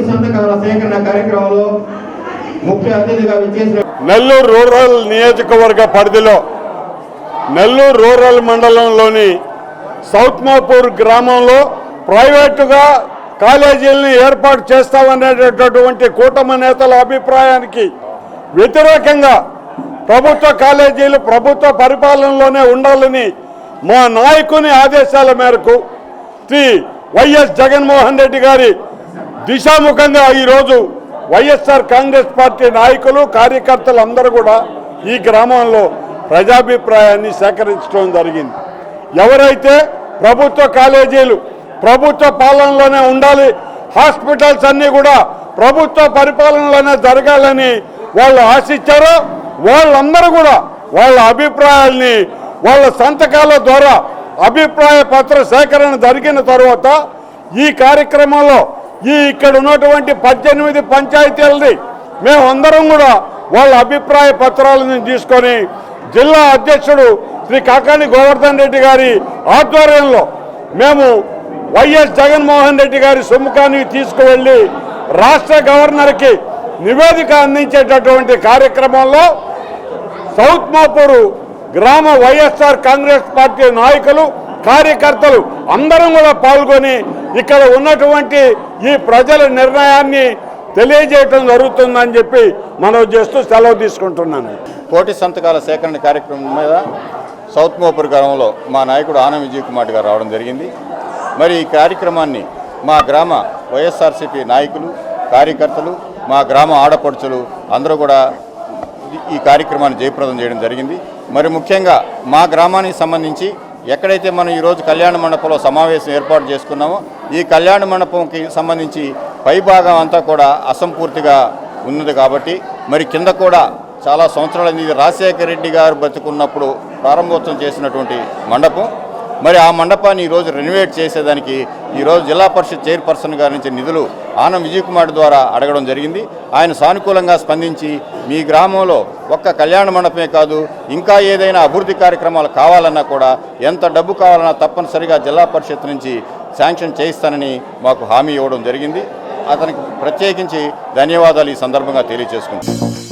సంతకాల సేకరణ కార్యక్రమంలో ముఖ్య అతిథిగా విచ్చేసిన నెల్లూరు రూరల్ నియోజకవర్గ పరిధిలో నెల్లూరు రూరల్ మండలంలోని సౌత్ మాపూర్ గ్రామంలో ప్రైవేటుగా కాలేజీలను ఏర్పాటు చేస్తామనేటటువంటి కూటమి నేతల అభిప్రాయానికి వ్యతిరేకంగా ప్రభుత్వ కాలేజీలు ప్రభుత్వ పరిపాలనలోనే ఉండాలని మా నాయకుని ఆదేశాల మేరకు శ్రీ వైఎస్ జగన్మోహన్ రెడ్డి గారి దిశాముఖంగా ఈరోజు వైఎస్ఆర్ కాంగ్రెస్ పార్టీ నాయకులు కార్యకర్తలు అందరూ కూడా ఈ గ్రామంలో ప్రజాభిప్రాయాన్ని సేకరించడం జరిగింది. ఎవరైతే ప్రభుత్వ కాలేజీలు ప్రభుత్వ పాలనలోనే ఉండాలి, హాస్పిటల్స్ అన్నీ కూడా ప్రభుత్వ పరిపాలనలోనే జరగాలని వాళ్ళు ఆశించారో వాళ్ళందరూ కూడా వాళ్ళ అభిప్రాయాల్ని వాళ్ళ సంతకాల ద్వారా అభిప్రాయ పత్ర సేకరణ జరిగిన తర్వాత ఈ కార్యక్రమంలో ఇక్కడ ఉన్నటువంటి 18 పంచాయతీలని మేమందరం కూడా వాళ్ళ అభిప్రాయ పత్రాలను తీసుకొని జిల్లా అధ్యక్షుడు శ్రీ కాకాని గోవర్ధన్ రెడ్డి గారి ఆధ్వర్యంలో మేము వైఎస్ జగన్మోహన్ రెడ్డి గారి సమ్ముఖానికి తీసుకువెళ్ళి రాష్ట్ర గవర్నర్కి నివేదిక అందించేటటువంటి కార్యక్రమంలో సౌత్ మాపూరు గ్రామ వైఎస్ఆర్ కాంగ్రెస్ పార్టీ నాయకులు కార్యకర్తలు అందరం కూడా పాల్గొని ఇక్కడ ఉన్నటువంటి ఈ ప్రజల నిర్ణయాన్ని తెలియజేయటం జరుగుతుందని చెప్పి మనం చేస్తూ సెలవు తీసుకుంటున్నాను. కోటి సంతకాల సేకరణ కార్యక్రమం మీద సౌత్ మాపూర్ గ్రామంలో మా నాయకుడు ఆనం విజయ్ కుమార్ గారు రావడం జరిగింది. మరి ఈ కార్యక్రమాన్ని మా గ్రామ వైఎస్ఆర్సీపీ నాయకులు కార్యకర్తలు మా గ్రామ ఆడపడుచులు అందరూ కూడా ఈ కార్యక్రమాన్ని జయప్రదం చేయడం జరిగింది. మరి ముఖ్యంగా మా గ్రామానికి సంబంధించి ఎక్కడైతే మనం ఈరోజు కళ్యాణ మండపంలో సమావేశం ఏర్పాటు చేసుకున్నామో ఈ కళ్యాణ మండపంకి సంబంధించి పైభాగం అంతా కూడా అసంపూర్తిగా ఉన్నది కాబట్టి మరి కింద కూడా చాలా సంవత్సరాలు ఇది రాజశేఖర రెడ్డి గారు బతుకున్నప్పుడు ప్రారంభోత్సవం చేసినటువంటి మండపం. మరి ఆ మండపాన్ని ఈరోజు రెనోవేట్ చేసేదానికి ఈరోజు జిల్లా పరిషత్ చైర్పర్సన్ గారి నుంచి నిధులు ఆనం విజయ్ కుమార్ ద్వారా అడగడం జరిగింది. ఆయన సానుకూలంగా స్పందించి మీ గ్రామంలో ఒక్క కళ్యాణ మండపమే కాదు ఇంకా ఏదైనా అభివృద్ధి కార్యక్రమాలు కావాలన్నా కూడా ఎంత డబ్బు కావాలన్నా తప్పనిసరిగా జిల్లా పరిషత్ నుంచి శాంక్షన్ చేయిస్తానని మాకు హామీ ఇవ్వడం జరిగింది. అతనికి ప్రత్యేకించి ధన్యవాదాలు ఈ సందర్భంగా తెలియజేసుకుంటున్నాను.